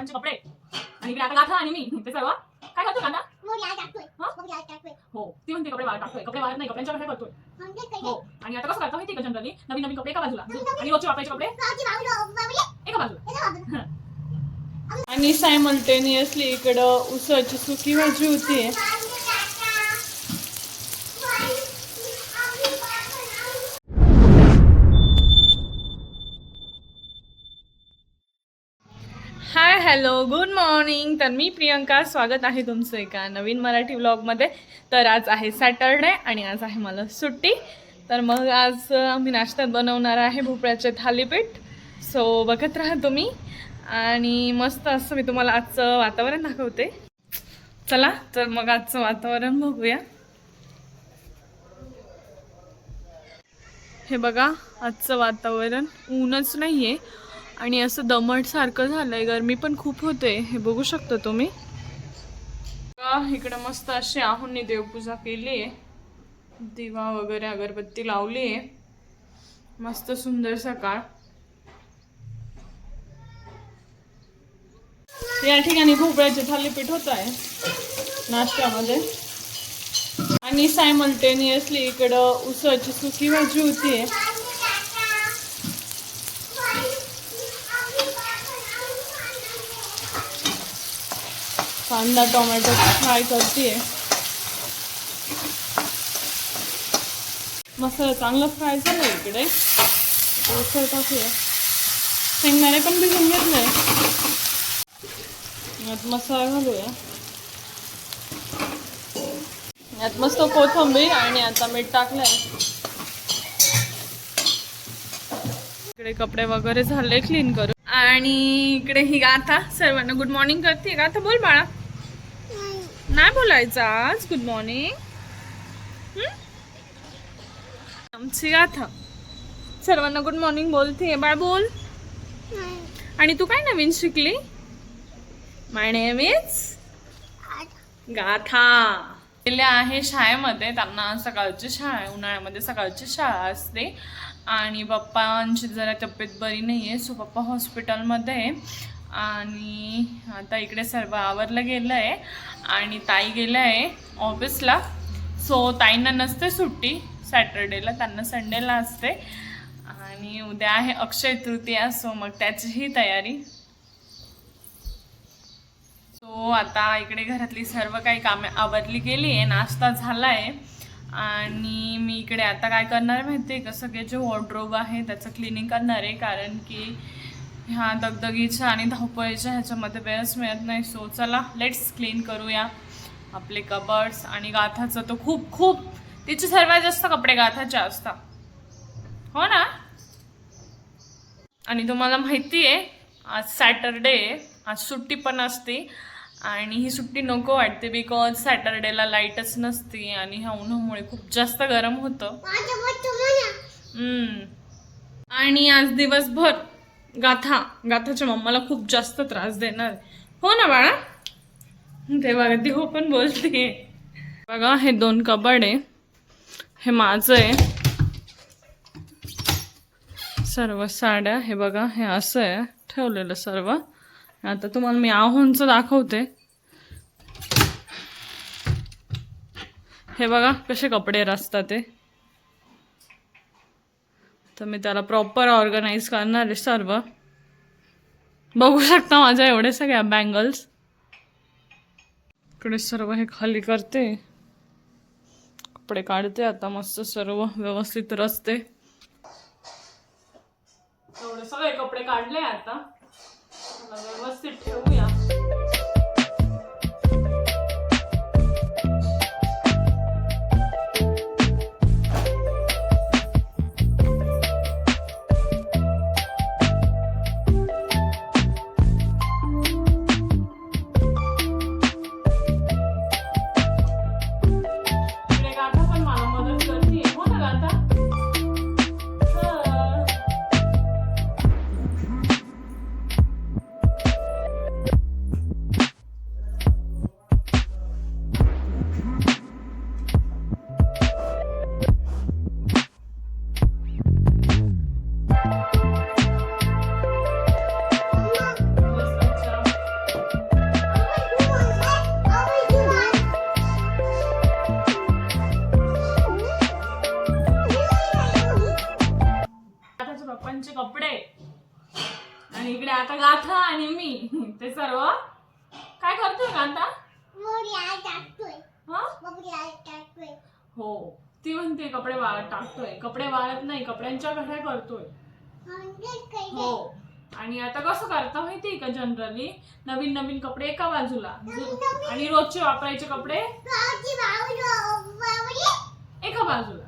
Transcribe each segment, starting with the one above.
पप्पांचे कपडे आणि इकडे आता गाथा आणि मी ते सर्व काय करतो गाथा हो ती म्हणते कपडे वाळत टाकतोय कपडे वाळत नाही कपड्यांच्या बाहेर करतोय हो आणि आता कसं करतो माहिती का जनरली नवीन नवीन कपडे एका बाजूला आणि रोजचे वापरायचे कपडे एका बाजूला आणि सायमल्टेनियसली इकडं उसाची सुकी भाजी होती. Hi hello good morning. तर मी प्रियंका, स्वागत आहे तुमचं एका नवीन मराठी व्लॉगमध्ये. तर आज आहे सॅटरडे आणि आज आहे मला सुट्टी. तर मग आज आम्ही नाश्त्यात बनवणार आहे भोपळ्याचे थालीपीठ. सो बघत राहा तुम्ही आणि मस्त असं मी तुम्हाला आजचं वातावरण दाखवते. चला तर मग आजचं वातावरण बघूया. हे बघा आजचं वातावरण ऊनच नाही आहे आणि असं दमट सारखं झालंय. गरमी पण खूप होते हे बघू शकता तुम्ही. इकडे मस्त अशी आहुंनी देवपूजा केली आहे. दिवा वगैरे अगरबत्ती लावली आहे. मस्त सुंदर सकाळ. या ठिकाणी भोपळ्याचे थालीपीठ होत आहे नाश्त्यामध्ये आणि सायमल्टेनियसली इकडं उसाची सुकी भाजी होतीये. कांदा टोमॅटो फ्राय करतेय. मसाला चांगला फ्राय झाला इकडे. उसळ टाकूया. शेंगदाणे पण भिजून घेतलंय. यात मसाला घालूया. यात मस्त कोथिंबीर आणि आता मीठ टाकलंय. इकडे कपडे वगैरे झाले क्लीन करून आणि इकडे ही गाथा सर्वांना गुड मॉर्निंग करते. गाथा बोल बाळा. नाही बोलायचं आज गुड मॉर्निंग. आमची गाथा सर्वांना गुड मॉर्निंग बोलते. बाळ बोल. आणि तू काय नवीन शिकली? माय नेम इज गाथा. गेले आहे शाळेमध्ये. त्यांना सकाळची शाळा आहे. उन्हाळ्यामध्ये सकाळची शाळा असते आणि पप्पांची जरा तब्येत बरी नाही आहे. सो पप्पा हॉस्पिटलमध्ये आहे आणि आता इकडे सर्व आवरलं गेलं आहे आणि ताई गेलं आहे ऑफिसला. सो ताईंना नसते सुट्टी सॅटर्डेला, त्यांना संडेला असते. आणि उद्या आहे अक्षय तृतीया. सो मग त्याचीही तयारी. सो आता इकडे घरातली सर्व काही कामे आवरली गेली आहे. नाश्ता झाला आहे आणि मी इकडे आता काय करणार माहिती आहे का, सगळे जे वॉर्डरोब आहे त्याचं क्लिनिंग करणार आहे. कारण की ह्या दगदगीच्या आणि धावपळीच्या ह्याच्यामध्ये वेळच मिळत नाही. सो चला लेट्स क्लीन करूया आपले कबर्ड्स. आणि गाथाचं तर खूप खूप तिचे सर्वात जास्त कपडे गाथाचे असतात हो ना. आणि तुम्हाला माहिती आहे आज सॅटरडे, आज सुट्टी पण असते आणि ही सुट्टी नको वाटते बिकॉज सॅटरडेला लाईटच नसते आणि ह्या उन्हामुळे खूप जास्त गरम होतं. आणि आज दिवसभर गाथाच्या मम्माला खूप जास्त त्रास देणार हो ना बाळा. ते बघा ती हो पण बोलते. बघा हे 2 कबड आहे. हे माझं आहे. सर्व साड्या हे बघा हे असं आहे ठेवलेलं सर्व. आता तुम्हाला मी आहोंचं दाखवते. हे बघा कसे कपडे असतात ते. तर मी त्याला प्रॉपर ऑर्गनाइज करणार आहे सर्व. बघू शकता माझ्या एवढे सगळ्या बँगल्स. इकडे सर्व हे खाली करते. कपडे काढते आता मस्त सर्व व्यवस्थित रचते. एवढे सगळे कपडे काढले आता व्यवस्थित ठेवूया. मी ते सर्व काय करतोय का आता? हा? हो, ती म्हणते कपडे वाळत टाकतोय. कपडे वाळत नाही, कपड्यांच्या घड्या करतोय. हो, आणि आता कसं करता माहितीये का, जनरली नवीन नवीन कपडे एका बाजूला आणि रोजचे वापरायचे कपडे एका बाजूला.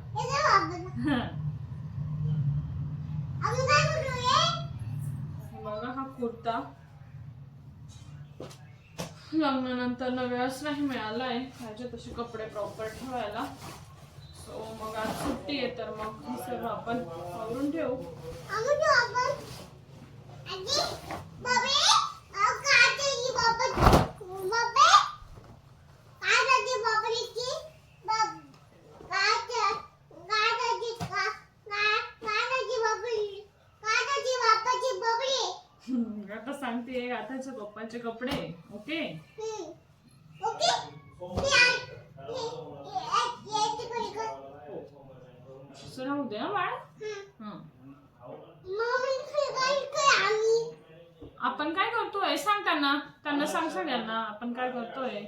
बघा हा कुर्ता लग्नानंतर वेळच नाही मिळालाय ह्याच्यात असे कपडे प्रॉपर ठेवायला. सो मग आज सुट्टी आहे तर मग हे सर्व आपण आवरून ठेवू. आता सांगते आताच्या पप्पाचे कपडे. ओके, राहू दे ना बाळा. आपण काय करतोय सांग त्यांना सांग सगळ्यांना आपण काय करतोय.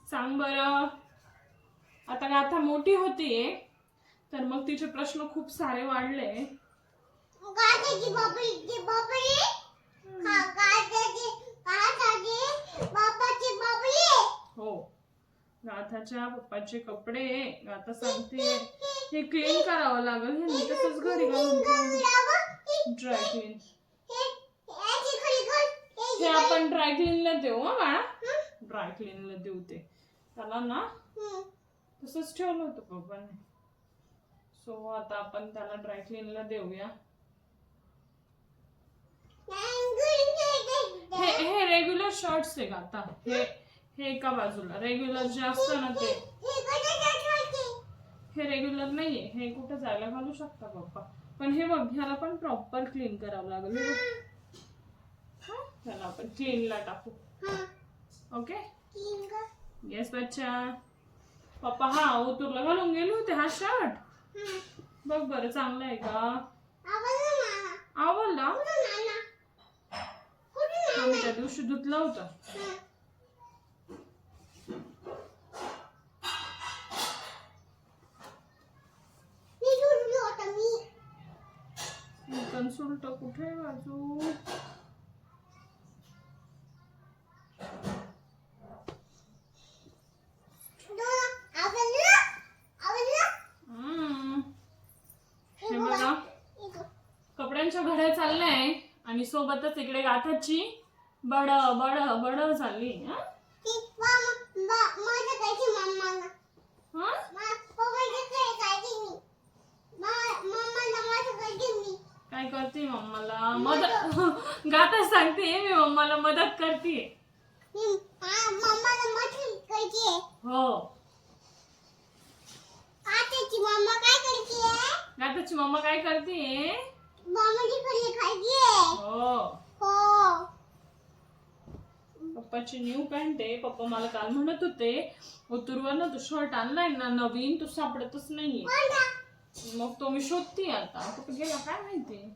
सांग बरं. आता गाथा मोठी होतीये तर मग तिचे प्रश्न खूप सारे वाढले. हो, गाथाच्या पप्पाचे कपडे गाथा सांगते हे क्लीन करावं लागेल. हे तसंच घरी घालून ड्राय क्लीन. हे आपण ड्राय क्लीनला देऊ. हा बाळा, ड्राय क्लीनला देऊ. ते त्याला ना तसंच ठेवलं होतं पप्पाने. सो आता आपण त्याला ड्राय क्लीनला देऊया. हे रेग्युलर शर्ट्स आहे का आता. हे एका बाजूला रेग्युलर जे असतं ना ते. हे रेग्युलर नाहीये. हे कुठं जायला घालू शकता पप्पा. पण हे बघ, ह्याला पण प्रॉपर क्लीन करावं लागेल. त्याला आपण क्लीनला टाकू. ओके, येस बच्चा. पप्पा हा ओतूरला घालून गेले होते हा शर्ट. बघ बरं चांगला आहे का. आवडला. आम्ही त्या दिवशी धुतला होता. कन्सुल्ट कुठे बाजू. कपड्यांच्या घड्या चालल्याय आणि सोबतच इकडे गाथाची बड बड बड झाली. काय करते मम्माला मदत. गाथा सांगते मी मम्माला मदत करते. हो, गाथाची मम्मा काय करते. हो, पप्पाची न्यू पॅन्ट आहे. पप्पा मला काल म्हणत होते ओतूरवर ना तू शर्ट आणलाय ना नवीन, तो सापडतच नाहीये. मग तो मी शोधते आता. कुठे गेला काय माहिती.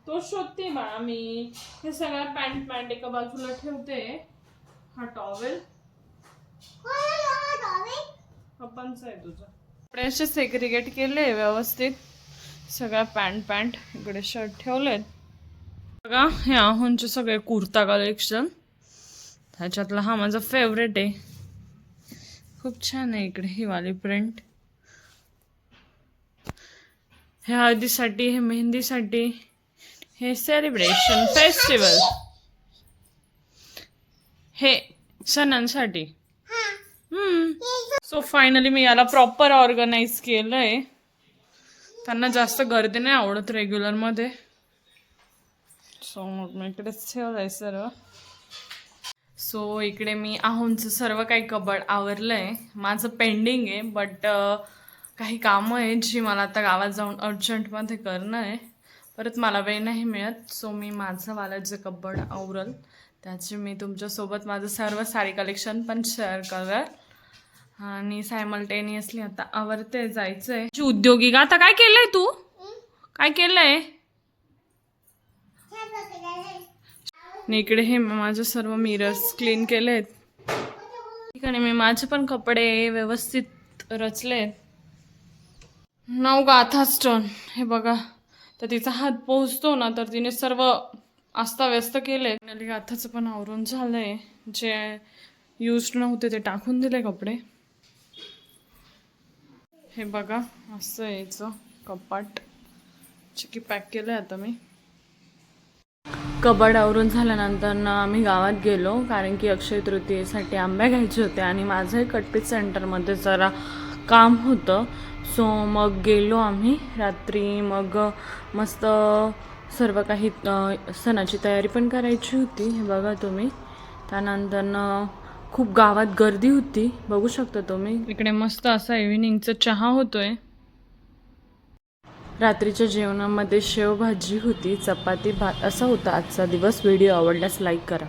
तो शोधते बाळा मी. हे सगळ्या पॅन्ट एका बाजूला ठेवते. हा टॉवेल पप्पांचा आहे तुझा. कपडे असे सेग्रिगेट केले व्यवस्थित. सगळ्या पॅन्ट इकडे शर्ट ठेवलेत. बघा हे आहोंचे सगळे कुर्ता कलेक्शन. त्याच्यातला हा माझा फेवरेट आहे. खूप छान आहे. इकडे ही वाली प्रिंट. हे हळदीसाठी, हे मेहंदीसाठी, हे सेलिब्रेशन फेस्टिवल, हे सणांसाठी. सो फायनली मी याला प्रॉपर ऑर्गनाइज केलंय. त्यांना जास्त गर्दी नाही आवडत रेग्युलर मध्ये. सो मग मी इकडेच ठेवलंय सर्व. सो इकडे मी आहोंचं सर्व काही कबड आवरलंय. माझं पेंडिंग आहे बट काही कामं आहे जी मला आता गावात जाऊन अर्जंटमध्ये करणं आहे. परत मला वेळ नाही मिळत, सो मी माझं वाल्याचं कपबोर्ड आवरल त्याचे मी तुमच्यासोबत माझं सर्व साडी कलेक्शन पण शेअर करेल. आणि सायमल्टेनियसली आता आवरते, जायचंय. उद्योगिक आता काय केलंय तू? काय केलंय? इकडे हे माझे सर्व मिरर्स क्लीन केलेत. ठिकाणी मी माझे पण कपडे व्यवस्थित रचलेत. नाव गाथा स्टोन हे बघा, तर तिचा हात पोहोचतो ना तर तिने सर्व अस्ताव्यस्त केले. गाथाचं पण आवरून झालंय, जे यूज नव्हते ते टाकून दिले कपडे. हे बघा असं यायचं कपाट, चिकी पॅक केलं आहे आता मी. कपाट आवरून झाल्यानंतर ना आम्ही गावात गेलो, कारण की अक्षय तृतीयेसाठी आंबे घ्यायचे होते आणि माझंही कटपीस सेंटरमध्ये जरा काम होतं. सो मग गेलो आम्ही रात्री. मग मस्त सर्व काही सणाची तयारी पण करायची होती, हे बघा तुम्ही. त्यानंतर खूप गावात गर्दी होती, बघू शकता तुम्ही. इकडे मस्त असा इव्हिनिंगचा चहा होतोय. रात्रीच्या जेवणामध्ये शेवभाजी होती, चपाती भात असा होता आजचा दिवस. व्हिडिओ आवडल्यास लाईक करा.